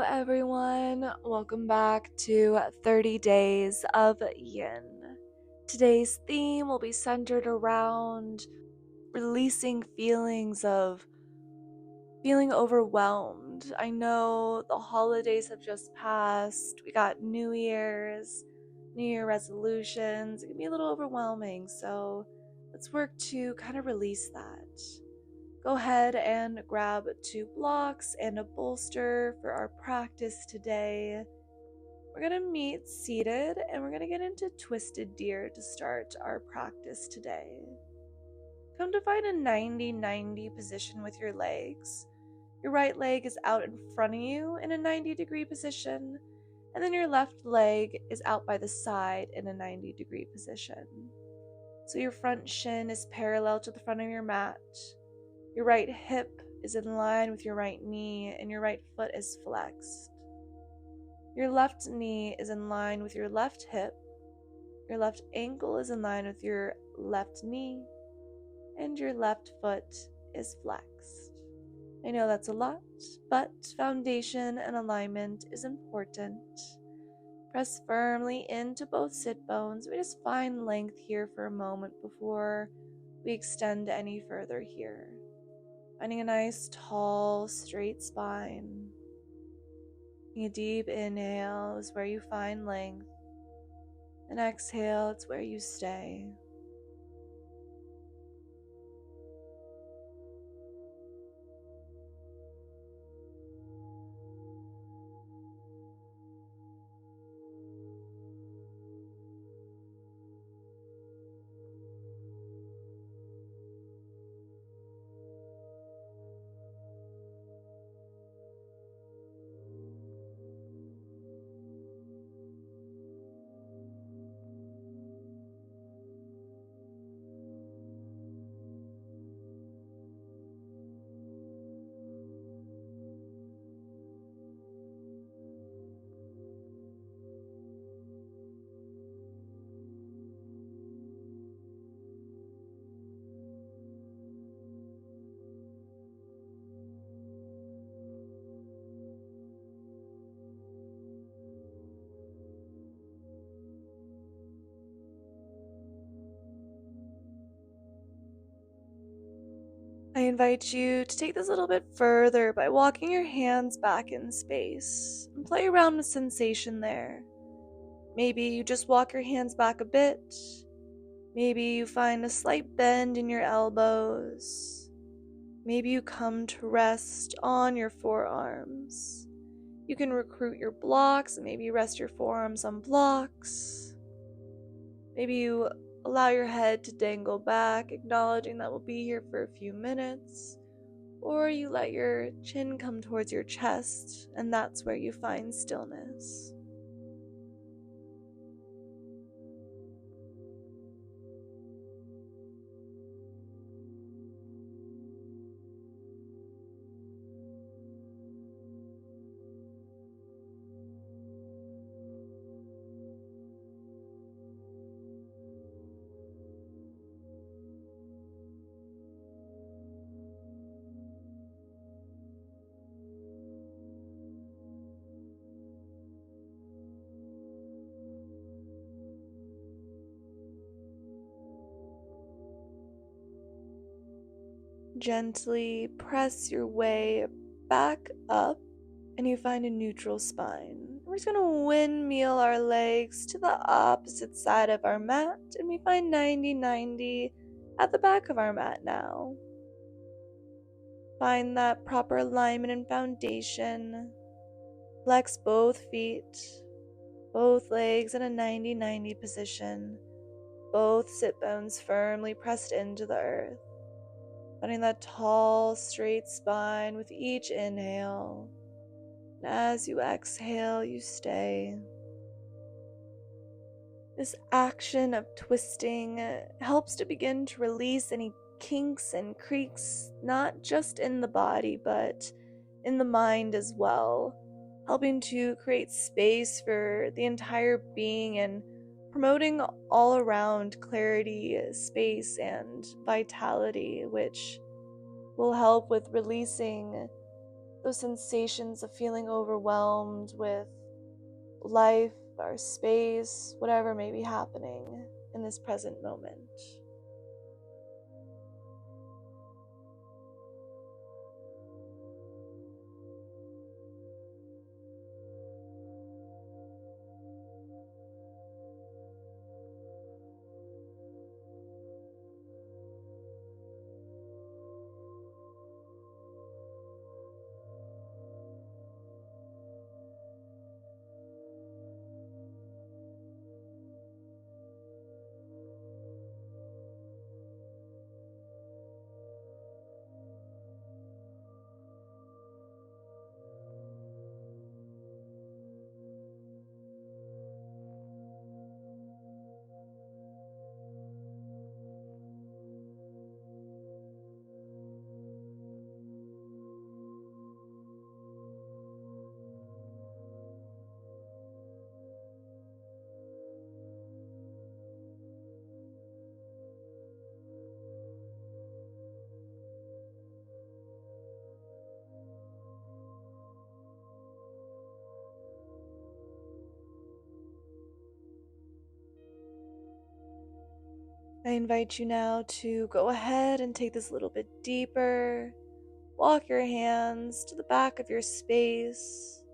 everyone. Welcome back to 30 Days of Yin. Today's theme will be centered around releasing feelings of feeling overwhelmed. I know the holidays have just passed. We got New Year resolutions. It can be a little overwhelming, so let's work to kind of release that. Go ahead and grab 2 blocks and a bolster for our practice today. We're going to meet seated and we're going to get into twisted deer to start our practice today. Come to find a 90-90 position with your legs. Your right leg is out in front of you in a 90-degree position, and then your left leg is out by the side in a 90-degree position. So your front shin is parallel to the front of your mat. Your right hip is in line with your right knee, and your right foot is flexed. Your left knee is in line with your left hip. Your left ankle is in line with your left knee, and your left foot is flexed. I know that's a lot, but foundation and alignment is important. Press firmly into both sit bones. We just find length here for a moment before we extend any further here. Finding a nice, tall, straight spine. Taking a deep inhale is where you find length. And exhale, it's where you stay. I invite you to take this a little bit further by walking your hands back in space and play around with sensation there. Maybe you just walk your hands back a bit. Maybe you find a slight bend in your elbows. Maybe you come to rest on your forearms. You can recruit your blocks and maybe rest your forearms on blocks. Maybe you allow your head to dangle back, acknowledging that we'll be here for a few minutes. Or you let your chin come towards your chest, and that's where you find stillness. Gently press your way back up and you find a neutral spine. We're just going to windmill our legs to the opposite side of our mat and we find 90-90 at the back of our mat now. Find that proper alignment and foundation. Flex both feet, both legs in a 90-90 position. Both sit bones firmly pressed into the earth. Finding that tall, straight spine with each inhale. And as you exhale, you stay. This action of twisting helps to begin to release any kinks and creaks, not just in the body, but in the mind as well, helping to create space for the entire being and promoting all around clarity, space, and vitality, which will help with releasing those sensations of feeling overwhelmed with life or space, whatever may be happening in this present moment. I invite you now to go ahead and take this a little bit deeper. Walk your hands to the back of your space.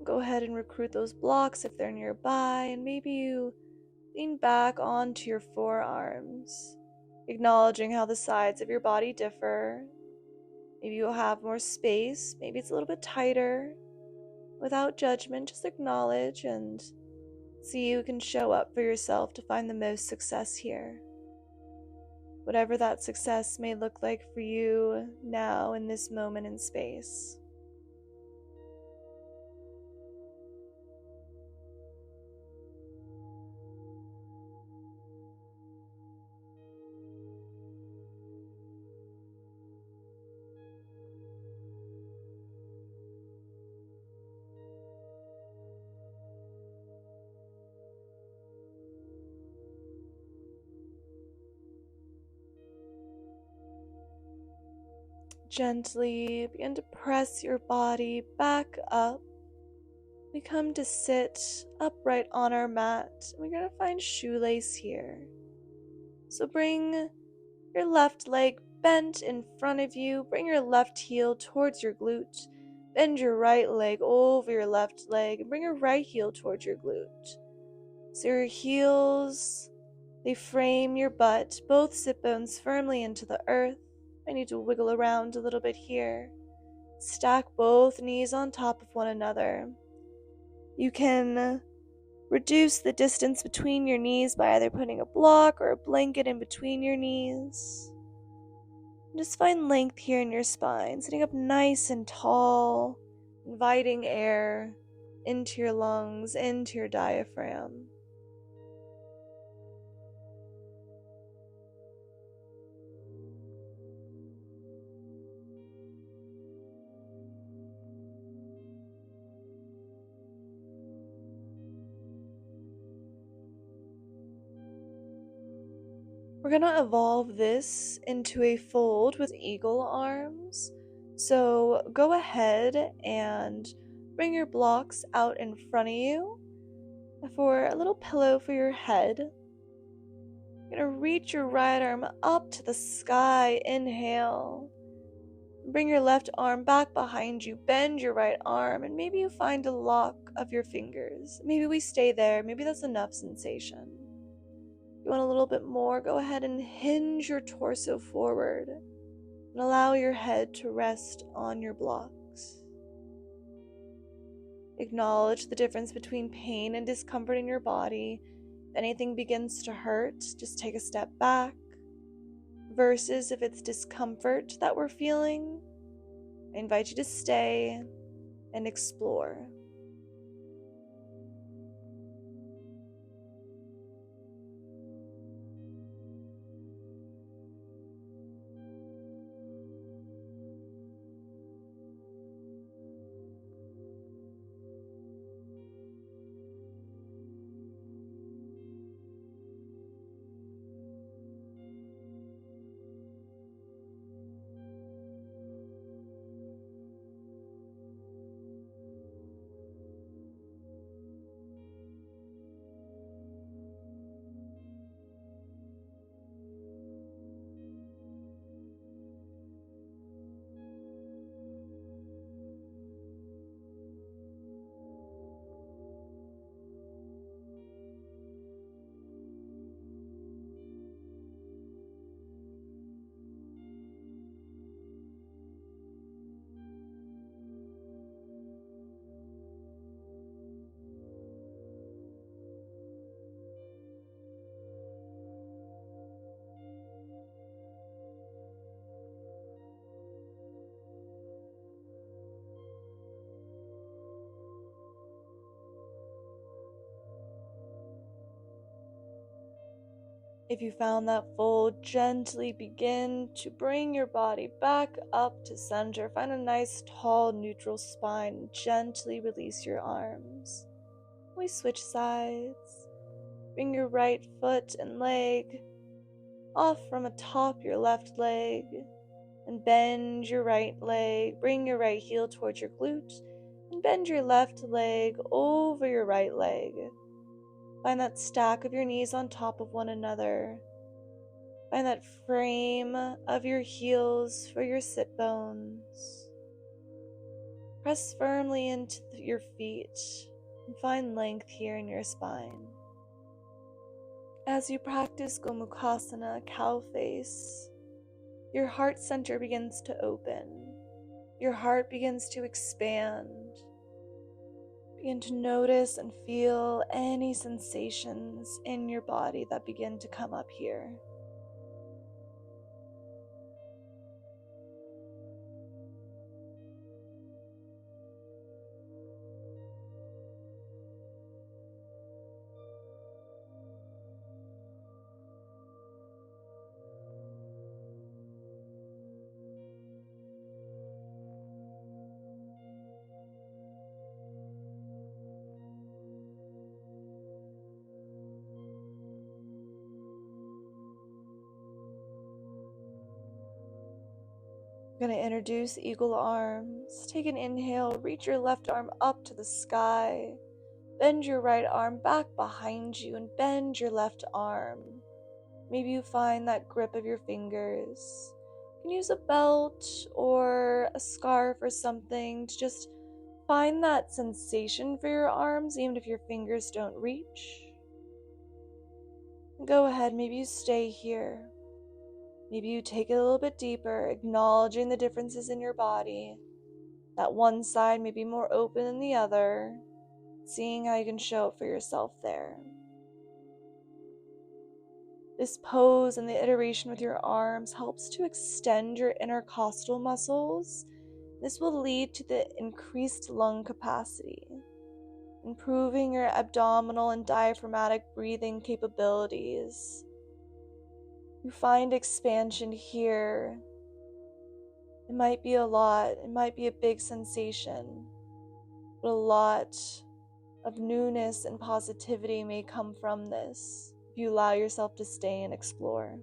Go ahead and recruit those blocks if they're nearby, and maybe you lean back onto your forearms, acknowledging how the sides of your body differ. Maybe you'll have more space, maybe it's a little bit tighter. Without judgment, just acknowledge and see you can show up for yourself to find the most success here. Whatever that success may look like for you now in this moment in space. Gently begin to press your body back up. We come to sit upright on our mat. We're going to find shoelace here. So bring your left leg bent in front of you. Bring your left heel towards your glute. Bend your right leg over your left leg. And bring your right heel towards your glute. So your heels, they frame your butt. Both sit bones firmly into the earth. I need to wiggle around a little bit here. Stack both knees on top of one another. You can reduce the distance between your knees by either putting a block or a blanket in between your knees. Just find length here in your spine, sitting up nice and tall, inviting air into your lungs, into your diaphragm. We're going to evolve this into a fold with eagle arms. So go ahead and bring your blocks out in front of you for a little pillow for your head. You're going to reach your right arm up to the sky. Inhale. Bring your left arm back behind you. Bend your right arm, and maybe you find a lock of your fingers. Maybe we stay there. Maybe that's enough sensation. You want a little bit more? Go ahead and hinge your torso forward and allow your head to rest on your blocks. Acknowledge the difference between pain and discomfort in your body. If anything begins to hurt, just take a step back. Versus if it's discomfort that we're feeling, I invite you to stay and explore. If you found that fold, gently begin to bring your body back up to center. Find a nice, tall, neutral spine. Gently release your arms. We switch sides. Bring your right foot and leg off from atop your left leg and bend your right leg. Bring your right heel towards your glute and bend your left leg over your right leg. Find that stack of your knees on top of one another. Find that frame of your heels for your sit bones. Press firmly into your feet and find length here in your spine. As you practice Gomukhasana, cow face, your heart center begins to open. Your heart begins to expand. Begin to notice and feel any sensations in your body that begin to come up here. I'm going to introduce eagle arms. Take an inhale, reach your left arm up to the sky. Bend your right arm back behind you and bend your left arm. Maybe you find that grip of your fingers. You can use a belt or a scarf or something to just find that sensation for your arms, even if your fingers don't reach. Go ahead, maybe you stay here. Maybe you take it a little bit deeper, acknowledging the differences in your body. That one side may be more open than the other, seeing how you can show up for yourself there. This pose and the iteration with your arms helps to extend your intercostal muscles. This will lead to the increased lung capacity, improving your abdominal and diaphragmatic breathing capabilities. You find expansion here. It might be a lot, it might be a big sensation, but a lot of newness and positivity may come from this if you allow yourself to stay and explore.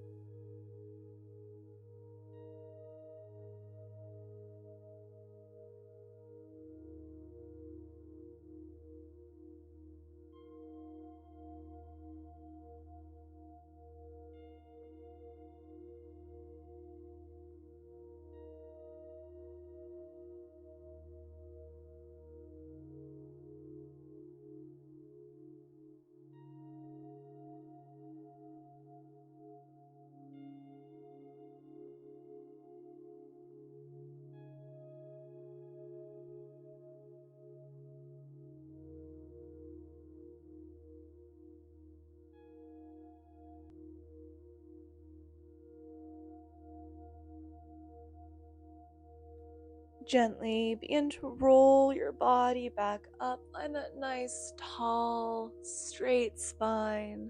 Gently begin to roll your body back up on that nice, tall, straight spine.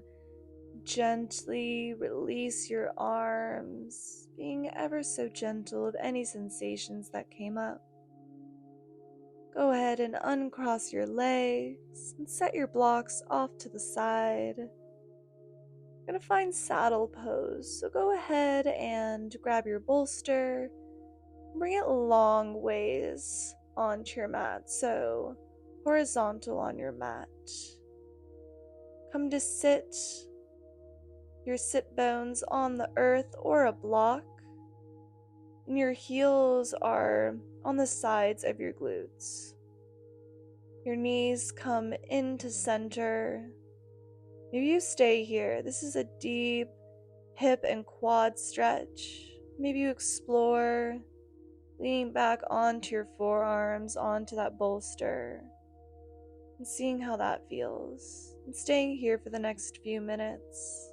Gently release your arms, being ever so gentle of any sensations that came up. Go ahead and uncross your legs and set your blocks off to the side. You're going to find saddle pose, so go ahead and grab your bolster. Bring it long ways onto your mat, so horizontal on your mat. Come to sit your sit bones on the earth or a block, and your heels are on the sides of your glutes. Your knees come into center. Maybe you stay here. This is a deep hip and quad stretch. Maybe you explore leaning back onto your forearms, onto that bolster, and seeing how that feels, and staying here for the next few minutes,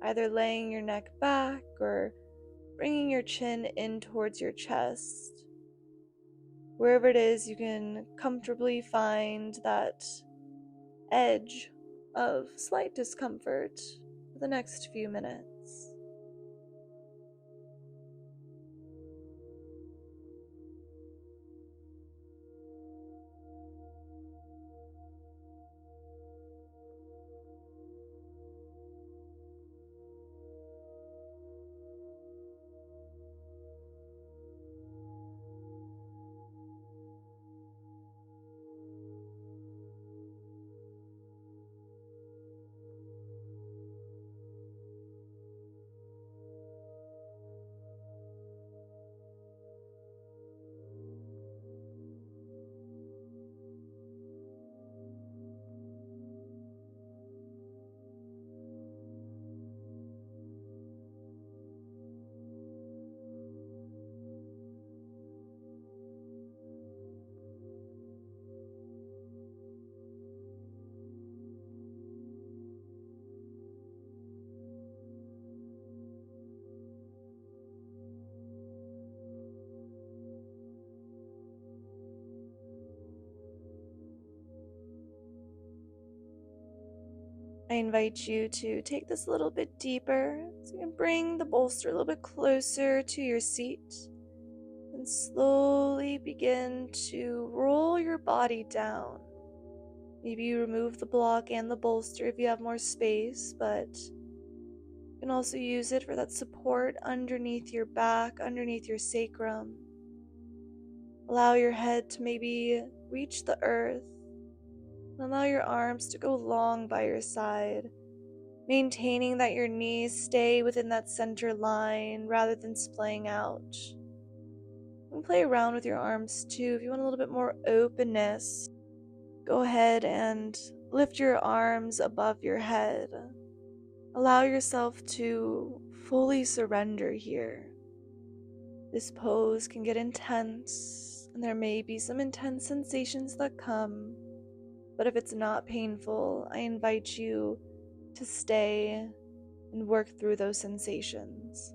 either laying your neck back or bringing your chin in towards your chest. Wherever it is, you can comfortably find that edge of slight discomfort, the next few minutes. I invite you to take this a little bit deeper, so you can bring the bolster a little bit closer to your seat and slowly begin to roll your body down. Maybe you remove the block and the bolster if you have more space, but you can also use it for that support underneath your back, underneath your sacrum. Allow your head to maybe reach the earth, and allow your arms to go long by your side, maintaining that your knees stay within that center line rather than splaying out. You can play around with your arms too. If you want a little bit more openness, go ahead and lift your arms above your head. Allow yourself to fully surrender here. This pose can get intense, and there may be some intense sensations that come, but if it's not painful, I invite you to stay and work through those sensations.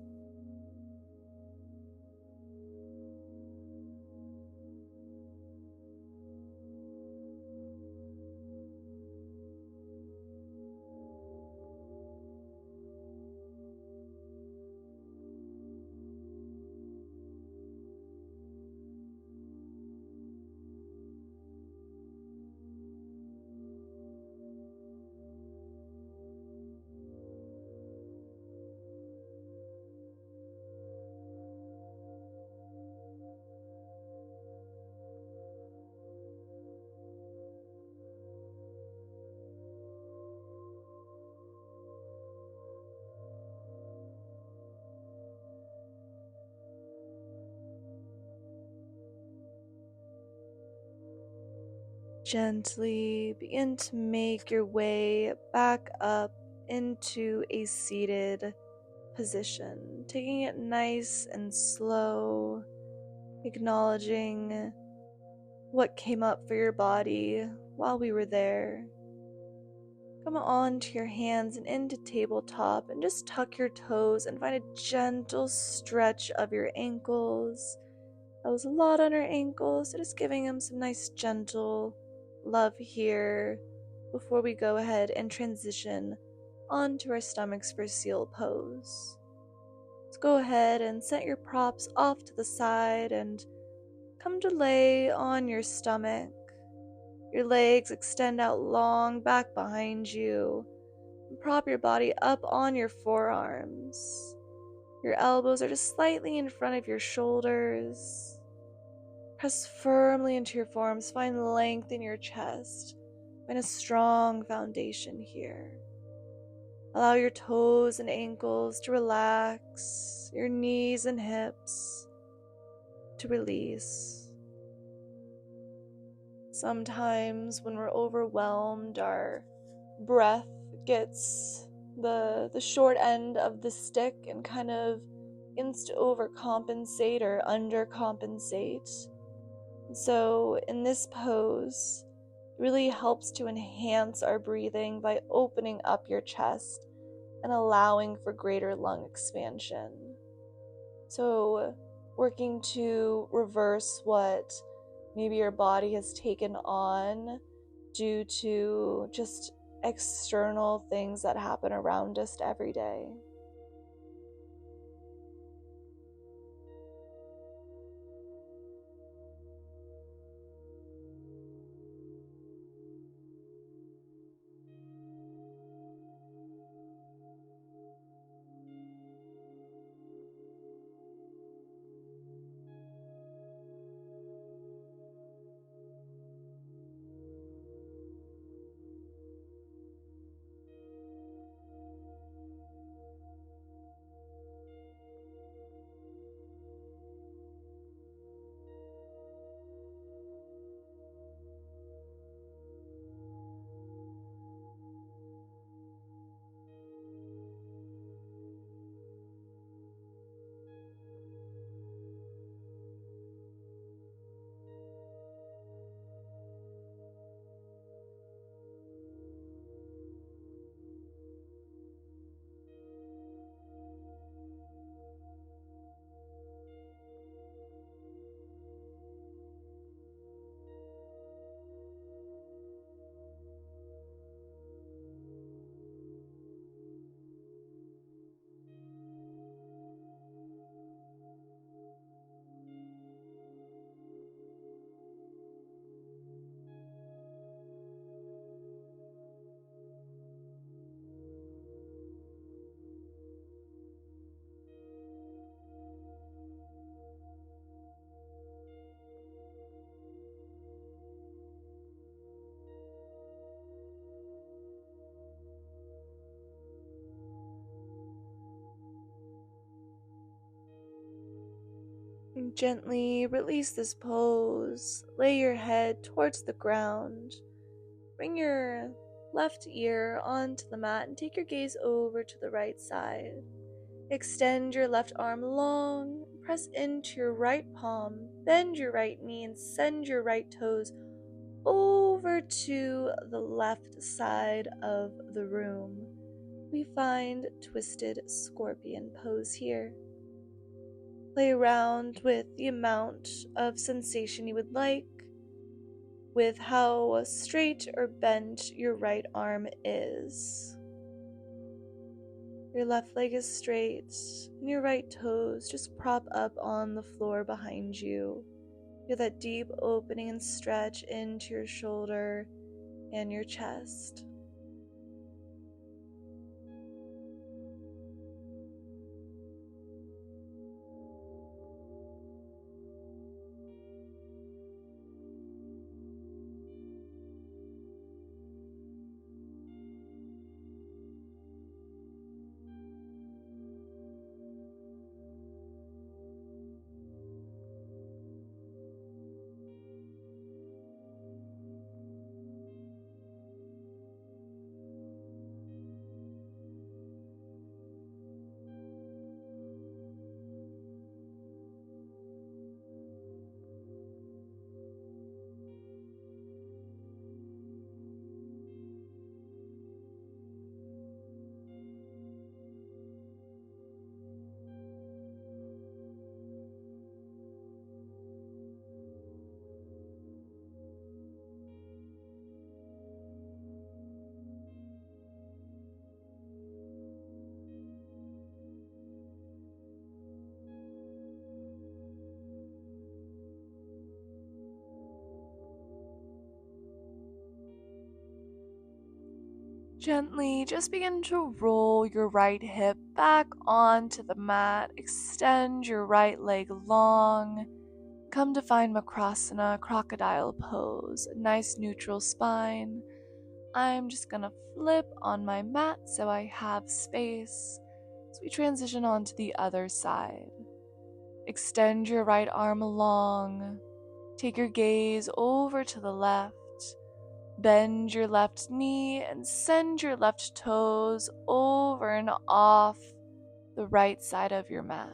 Gently begin to make your way back up into a seated position, taking it nice and slow, acknowledging what came up for your body while we were there. Come onto your hands and into tabletop and just tuck your toes and find a gentle stretch of your ankles. That was a lot on our ankles, so just giving them some nice gentle love here before we go ahead and transition onto our stomachs for seal pose. Let's go ahead and set your props off to the side and come to lay on your stomach. Your legs extend out long back behind you. And prop your body up on your forearms. Your elbows are just slightly in front of your shoulders. Press firmly into your forearms. Find length in your chest. Find a strong foundation here. Allow your toes and ankles to relax, your knees and hips to release. Sometimes when we're overwhelmed, our breath gets the short end of the stick and kind of begins to overcompensate or undercompensate. So in this pose, it really helps to enhance our breathing by opening up your chest and allowing for greater lung expansion. So working to reverse what maybe your body has taken on due to just external things that happen around us every day. Gently release this pose. Lay your head towards the ground. Bring your left ear onto the mat and take your gaze over to the right side. Extend your left arm long, press into your right palm, bend your right knee, and send your right toes over to the left side of the room. We find twisted scorpion pose here. Play around with the amount of sensation you would like, with how straight or bent your right arm is. Your left leg is straight, and your right toes just prop up on the floor behind you. Feel that deep opening and stretch into your shoulder and your chest. Gently just begin to roll your right hip back onto the mat. Extend your right leg long. Come to find Makrasana, crocodile pose. A nice neutral spine. I'm just gonna flip on my mat so I have space. So we transition on to the other side. Extend your right arm long. Take your gaze over to the left. Bend your left knee and send your left toes over and off the right side of your mat.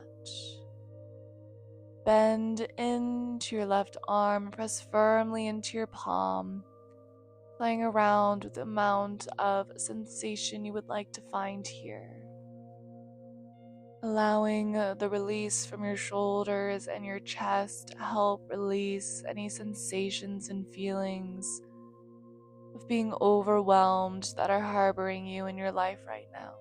Bend into your left arm, press firmly into your palm, playing around with the amount of sensation you would like to find here. Allowing the release from your shoulders and your chest to help release any sensations and feelings of being overwhelmed that are harboring you in your life right now.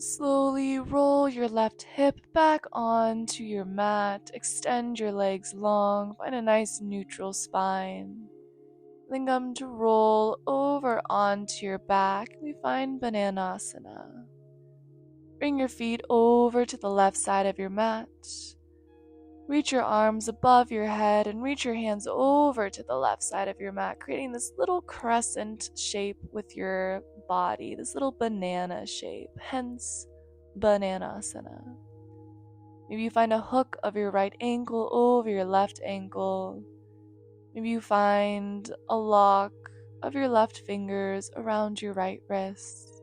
Slowly roll your left hip back onto your mat. Extend your legs long. Find a nice neutral spine. Then come to roll over onto your back. We find Bananasana. Bring your feet over to the left side of your mat. Reach your arms above your head and reach your hands over to the left side of your mat, creating this little crescent shape with your body, this little banana shape, hence Bananasana. Maybe you find a hook of your right ankle over your left ankle. Maybe you find a lock of your left fingers around your right wrist.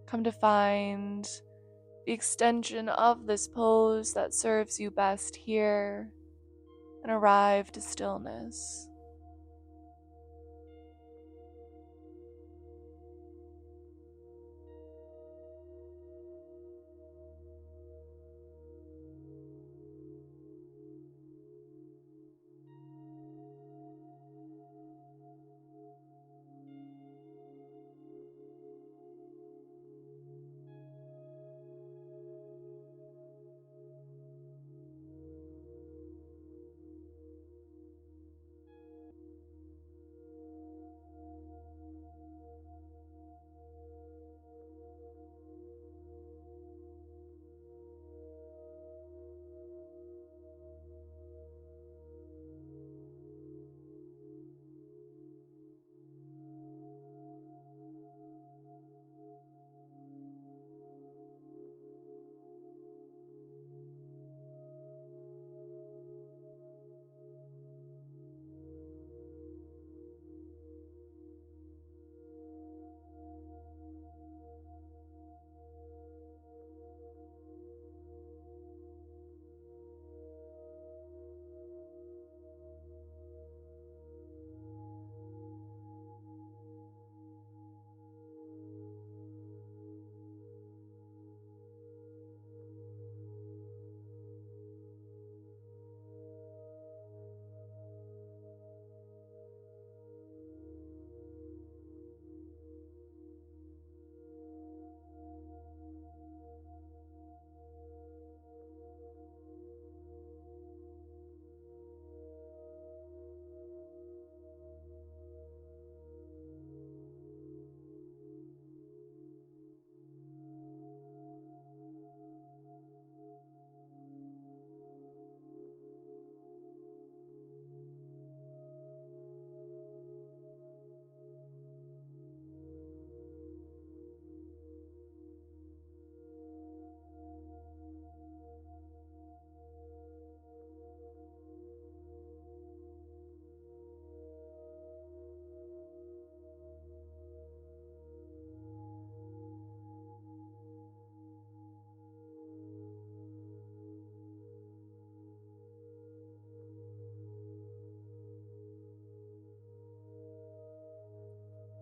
Come to find the extension of this pose that serves you best here, and arrive to stillness.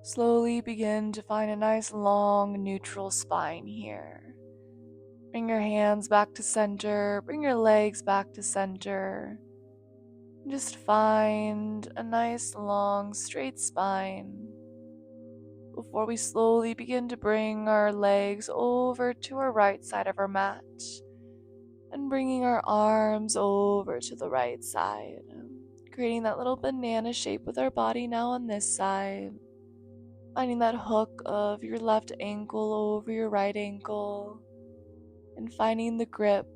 Slowly begin to find a nice long neutral spine here. Bring your hands back to center, bring your legs back to center. Just find a nice long straight spine before we slowly begin to bring our legs over to our right side of our mat and bringing our arms over to the right side, creating that little banana shape with our body now on this side. Finding that hook of your left ankle over your right ankle and finding the grip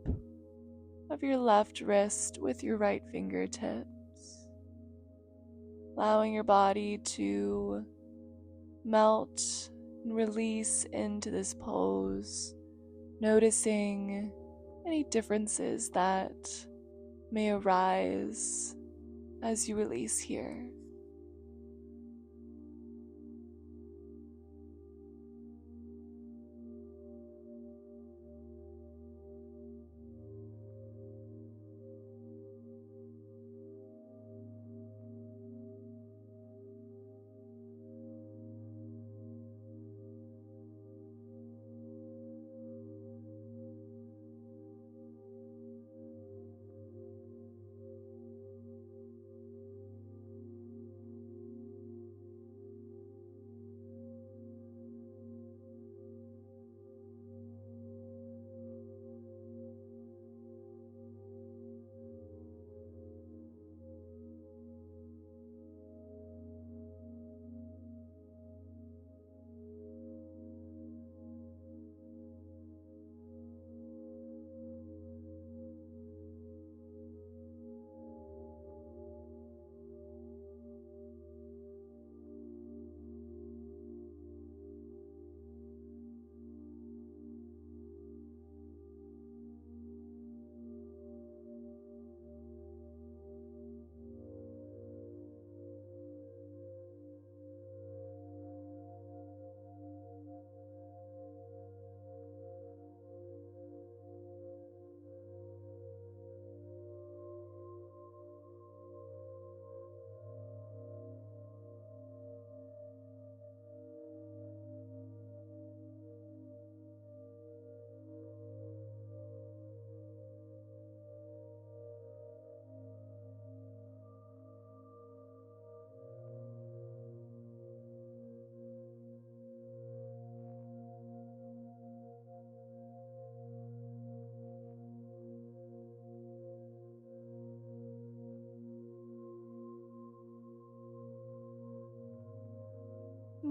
of your left wrist with your right fingertips. Allowing your body to melt and release into this pose, noticing any differences that may arise as you release here.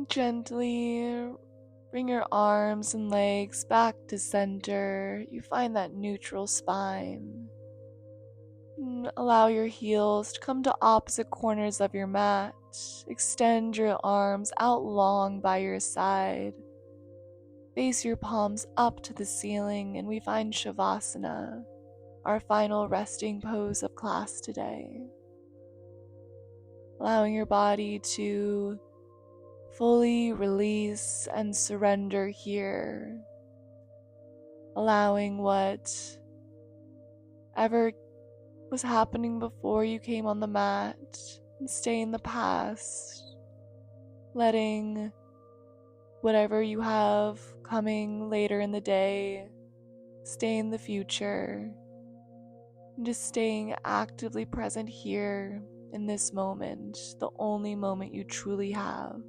Gently bring your arms and legs back to center. You find that neutral spine. Allow your heels to come to opposite corners of your mat. Extend your arms out long by your side. Face your palms up to the ceiling, and we find Shavasana, our final resting pose of class today. Allowing your body to fully release and surrender here. Allowing whatever was happening before you came on the mat and stay in the past. Letting whatever you have coming later in the day stay in the future. And just staying actively present here in this moment, the only moment you truly have.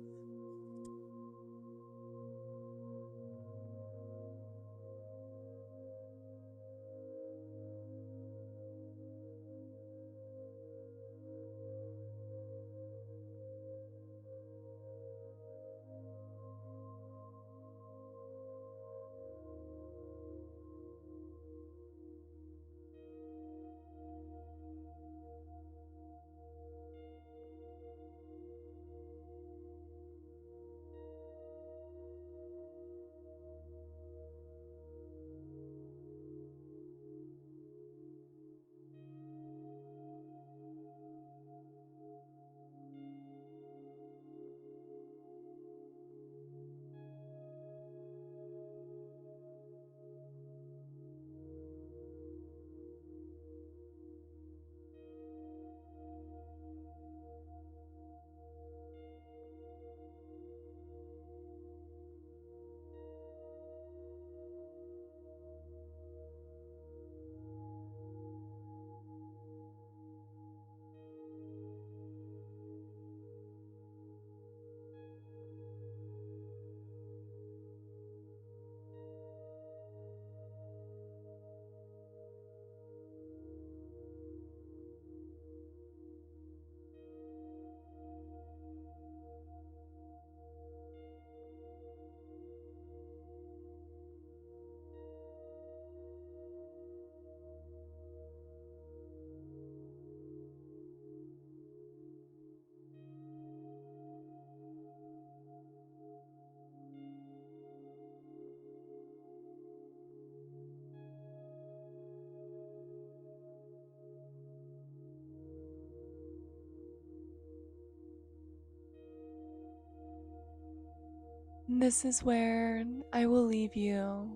this is where I will leave you.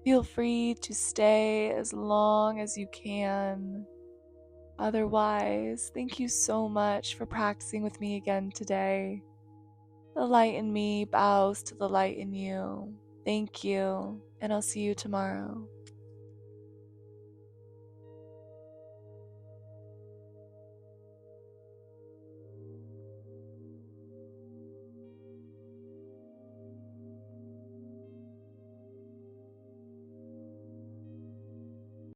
Feel free to stay as long as you can. Otherwise, thank you so much for practicing with me again today. The light in me bows to the light in you. Thank you, and I'll see you tomorrow.